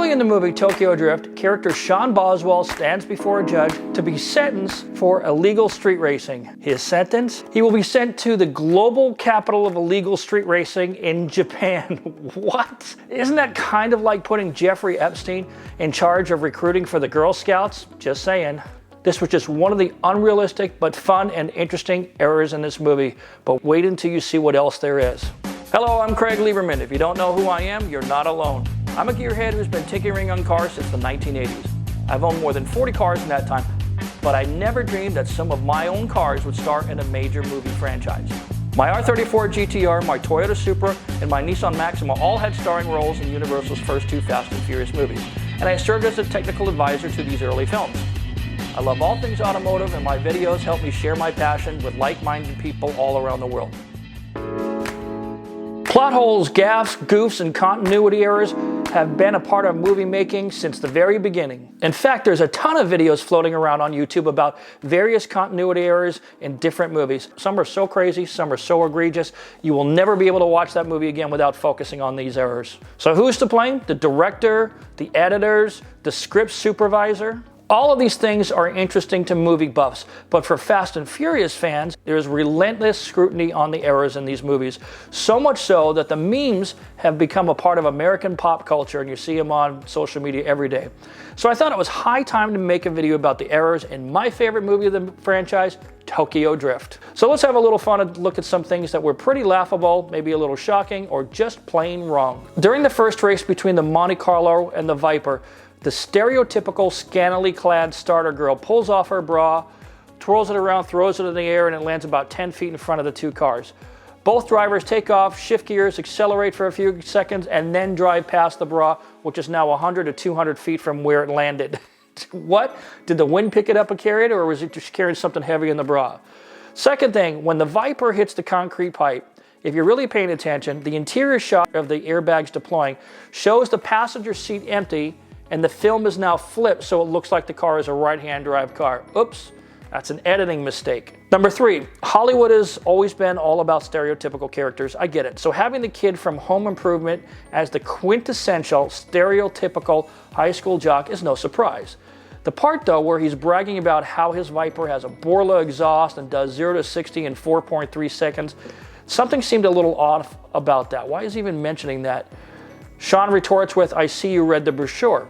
Early in the movie Tokyo Drift, character Sean Boswell stands before a judge to be sentenced for illegal street racing. His sentence? He will be sent to the global capital of illegal street racing in Japan. What? Isn't that kind of like putting Jeffrey Epstein in charge of recruiting for the Girl Scouts? Just saying. This was just one of the unrealistic but fun and interesting errors in this movie, but wait until you see what else there is. Hello, I'm Craig Lieberman. If you don't know who I am, you're not alone. I'm a gearhead who's been tinkering on cars since the 1980s. I've owned more than 40 cars in that time, but I never dreamed that some of my own cars would star in a major movie franchise. My R34 GTR, my Toyota Supra, and my Nissan Maxima all had starring roles in Universal's first two Fast and Furious movies, and I served as a technical advisor to these early films. I love all things automotive, and my videos help me share my passion with like-minded people all around the world. Plot holes, gaffes, goofs, and continuity errors have been a part of movie making since the very beginning. In fact, there's a ton of videos floating around on YouTube about various continuity errors in different movies. Some are so crazy, some are so egregious, you will never be able to watch that movie again without focusing on these errors. So who's to blame? The director, the editors, the script supervisor? All of these things are interesting to movie buffs, but for Fast and Furious fans, there's relentless scrutiny on the errors in these movies. So much so that the memes have become a part of American pop culture, and you see them on social media every day. So I thought it was high time to make a video about the errors in my favorite movie of the franchise, Tokyo Drift. So let's have a little fun and look at some things that were pretty laughable, maybe a little shocking, or just plain wrong. During the first race between the Monte Carlo and the Viper, the stereotypical scantily clad starter girl pulls off her bra, twirls it around, throws it in the air, and it lands about 10 feet in front of the two cars. Both drivers take off, shift gears, accelerate for a few seconds, and then drive past the bra, which is now 100 to 200 feet from where it landed. What? Did the wind pick it up and carry it, or was it just carrying something heavy in the bra? Second thing, when the Viper hits the concrete pipe, if you're really paying attention, the interior shot of the airbags deploying shows the passenger seat empty, and the film is now flipped so it looks like the car is a right-hand drive car. Oops, that's an editing mistake. Number 3, Hollywood has always been all about stereotypical characters. I get it. So having the kid from Home Improvement as the quintessential stereotypical high school jock is no surprise. The part though where he's bragging about how his Viper has a Borla exhaust and does 0 to 60 in 4.3 seconds, something seemed a little off about that. Why is he even mentioning that? Sean retorts with, "I see you read the brochure."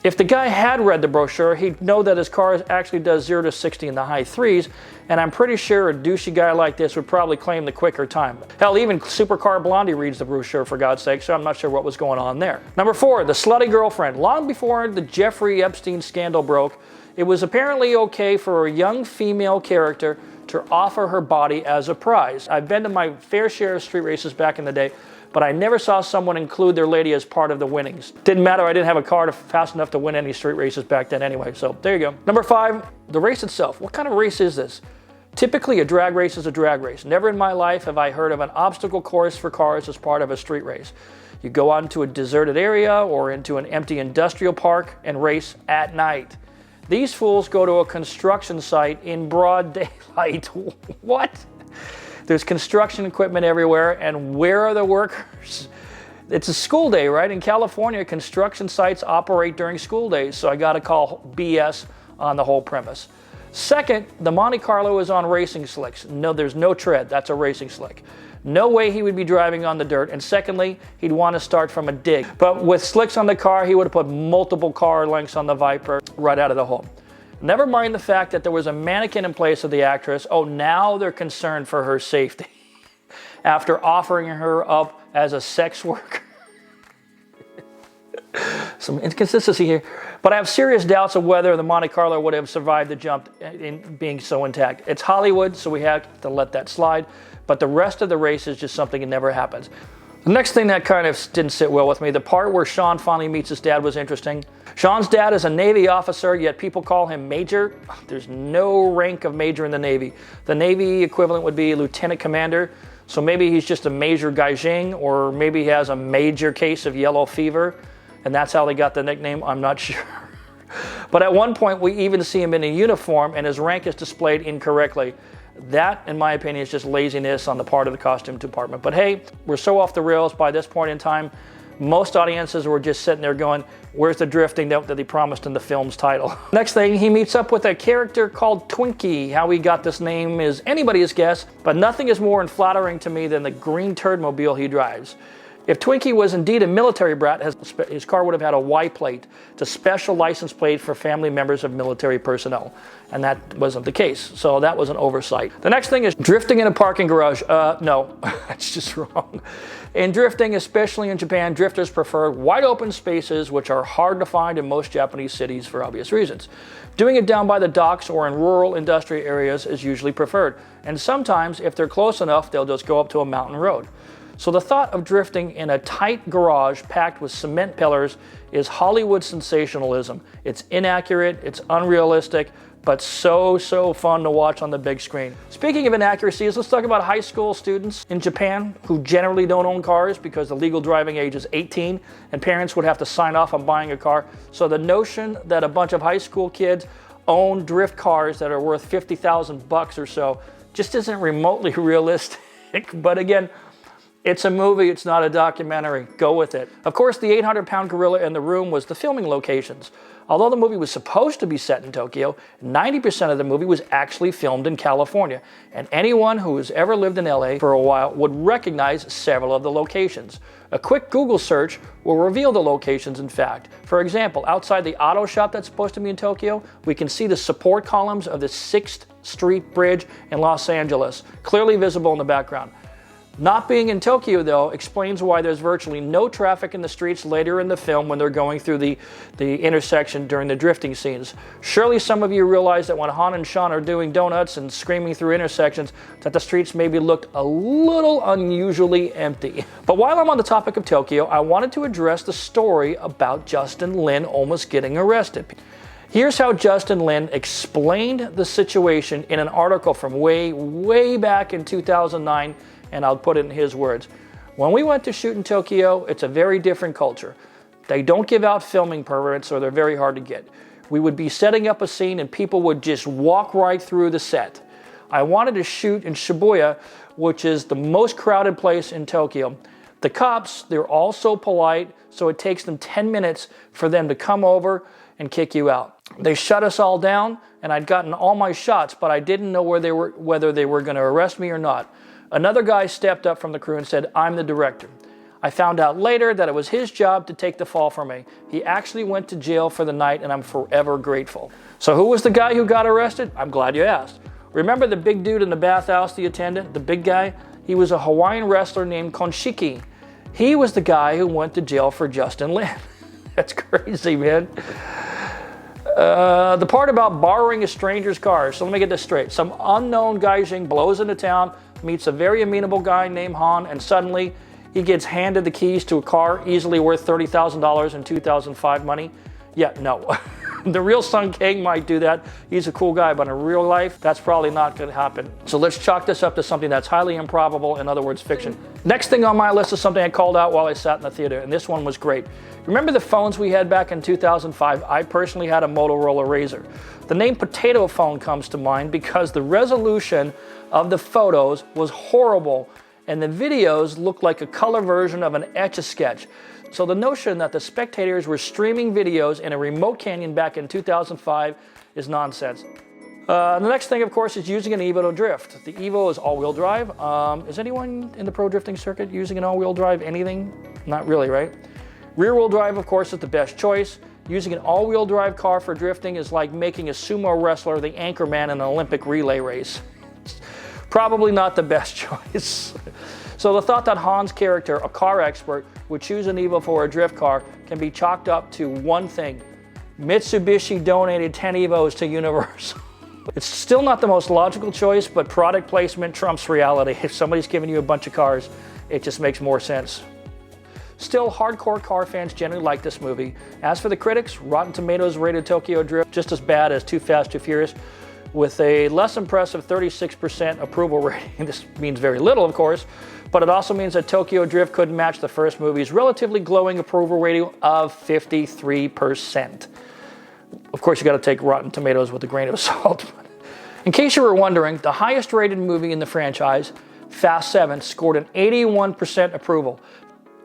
If the guy had read the brochure, he'd know that his car actually does 0 to 60 in the high 3s, and I'm pretty sure a douchey guy like this would probably claim the quicker time. Hell, even Supercar Blondie reads the brochure, for God's sake, so I'm not sure what was going on there. Number 4, the slutty girlfriend. Long before the Jeffrey Epstein scandal broke, it was apparently okay for a young female character to offer her body as a prize. I've been to my fair share of street races back in the day, but I never saw someone include their lady as part of the winnings. Didn't matter, I didn't have a car fast enough to win any street races back then anyway, so there you go. Number 5, the race itself. What kind of race is this? Typically, a drag race is a drag race. Never in my life have I heard of an obstacle course for cars as part of a street race. You go out into a deserted area or into an empty industrial park and race at night. These fools go to a construction site in broad daylight. What? There's construction equipment everywhere, and where are the workers? It's a school day, right? In California, construction sites operate during school days, so I gotta call BS on the whole premise. Second, the Monte Carlo is on racing slicks. No, there's no tread, that's a racing slick. No way he would be driving on the dirt, and secondly, he'd want to start from a dig. But with slicks on the car, he would have put multiple car lengths on the Viper right out of the hole. Never mind the fact that there was a mannequin in place of the actress. Oh, now they're concerned for her safety after offering her up as a sex worker. Some inconsistency here. But I have serious doubts of whether the Monte Carlo would have survived the jump in being so intact. It's Hollywood, so we have to let that slide. But the rest of the race is just something that never happens. The next thing that kind of didn't sit well with me, the part where Sean finally meets his dad was interesting. Sean's dad is a Navy officer, yet people call him Major. There's no rank of Major in the Navy. The Navy equivalent would be Lieutenant Commander. So maybe he's just a Major Gaijing, or maybe he has a major case of yellow fever, and that's how they got the nickname. I'm not sure. But at one point, we even see him in a uniform, and his rank is displayed incorrectly. That, in my opinion, is just laziness on the part of the costume department. But hey, we're so off the rails by this point in time. Most audiences were just sitting there going, where's the drifting that they promised in the film's title? Next thing, he meets up with a character called Twinkie. How he got this name is anybody's guess, but nothing is more unflattering to me than the green turdmobile he drives. If Twinkie was indeed a military brat, his car would have had a Y plate. It's a special license plate for family members of military personnel. And that wasn't the case, so that was an oversight. The next thing is drifting in a parking garage. No, that's just wrong. In drifting, especially in Japan, drifters prefer wide open spaces, which are hard to find in most Japanese cities for obvious reasons. Doing it down by the docks or in rural industrial areas is usually preferred. And sometimes, if they're close enough, they'll just go up to a mountain road. So the thought of drifting in a tight garage packed with cement pillars is Hollywood sensationalism. It's inaccurate, it's unrealistic, but so fun to watch on the big screen. Speaking of inaccuracies, let's talk about high school students in Japan who generally don't own cars because the legal driving age is 18 and parents would have to sign off on buying a car. So the notion that a bunch of high school kids own drift cars that are worth 50,000 bucks or so just isn't remotely realistic. But again, it's a movie, it's not a documentary. Go with it. Of course, the 800-pound gorilla in the room was the filming locations. Although the movie was supposed to be set in Tokyo, 90% of the movie was actually filmed in California. And anyone who has ever lived in LA for a while would recognize several of the locations. A quick Google search will reveal the locations, in fact. For example, outside the auto shop that's supposed to be in Tokyo, we can see the support columns of the 6th Street Bridge in Los Angeles, clearly visible in the background. Not being in Tokyo, though, explains why there's virtually no traffic in the streets later in the film when they're going through the intersection during the drifting scenes. Surely some of you realize that when Han and Sean are doing donuts and screaming through intersections, that the streets maybe looked a little unusually empty. But while I'm on the topic of Tokyo, I wanted to address the story about Justin Lin almost getting arrested. Here's how Justin Lin explained the situation in an article from way back in 2009, and I'll put it in his words. When we went to shoot in Tokyo, it's a very different culture. They don't give out filming permits, or they're very hard to get. We would be setting up a scene and people would just walk right through the set. I wanted to shoot in Shibuya, which is the most crowded place in Tokyo. The cops, they're all so polite, so it takes them 10 minutes for them to come over and kick you out. They shut us all down, and I'd gotten all my shots, but I didn't know whether they were going to arrest me or not. Another guy stepped up from the crew and said, "I'm the director." I found out later that it was his job to take the fall for me. He actually went to jail for the night, and I'm forever grateful. So who was the guy who got arrested? I'm glad you asked. Remember the big dude in the bathhouse, the attendant, the big guy? He was a Hawaiian wrestler named Konshiki. He was the guy who went to jail for Justin Lin. That's crazy, man. The part about borrowing a stranger's car. So let me get this straight. Some unknown gaijin blows into town, meets a very amenable guy named Han, and suddenly he gets handed the keys to a car easily worth $30,000 in 2005 money. Yeah, no. The real Sun King might do that. He's a cool guy, but in real life, that's probably not going to happen. So let's chalk this up to something that's highly improbable, in other words, fiction. Next thing on my list is something I called out while I sat in the theater, and this one was great. Remember the phones we had back in 2005? I personally had a Motorola Razr. The name Potato Phone comes to mind because the resolution of the photos was horrible, and the videos looked like a color version of an Etch-a-Sketch. So the notion that the spectators were streaming videos in a remote canyon back in 2005 is nonsense. The next thing, of course, is using an Evo to drift. The Evo is all-wheel drive. Is anyone in the pro drifting circuit using an all-wheel drive anything? Not really, right? Rear-wheel drive, of course, is the best choice. Using an all-wheel drive car for drifting is like making a sumo wrestler the anchorman in an Olympic relay race. Probably not the best choice. So the thought that Han's character, a car expert, would choose an Evo for a drift car can be chalked up to one thing. Mitsubishi donated 10 Evos to Universal. It's still not the most logical choice, but product placement trumps reality. If somebody's giving you a bunch of cars, it just makes more sense. Still, hardcore car fans generally like this movie. As for the critics, Rotten Tomatoes rated Tokyo Drift just as bad as Too Fast, Too Furious, with a less impressive 36% approval rating. This means very little, of course, but it also means that Tokyo Drift couldn't match the first movie's relatively glowing approval rating of 53%. Of course, you got to take Rotten Tomatoes with a grain of salt. In case you were wondering, the highest rated movie in the franchise, Fast 7, scored an 81% approval.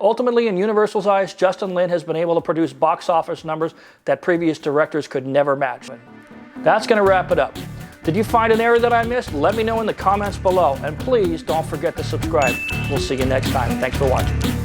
Ultimately, in Universal's eyes, Justin Lin has been able to produce box office numbers that previous directors could never match. That's going to wrap it up. Did you find an error that I missed? Let me know in the comments below. And please don't forget to subscribe. We'll see you next time. Thanks for watching.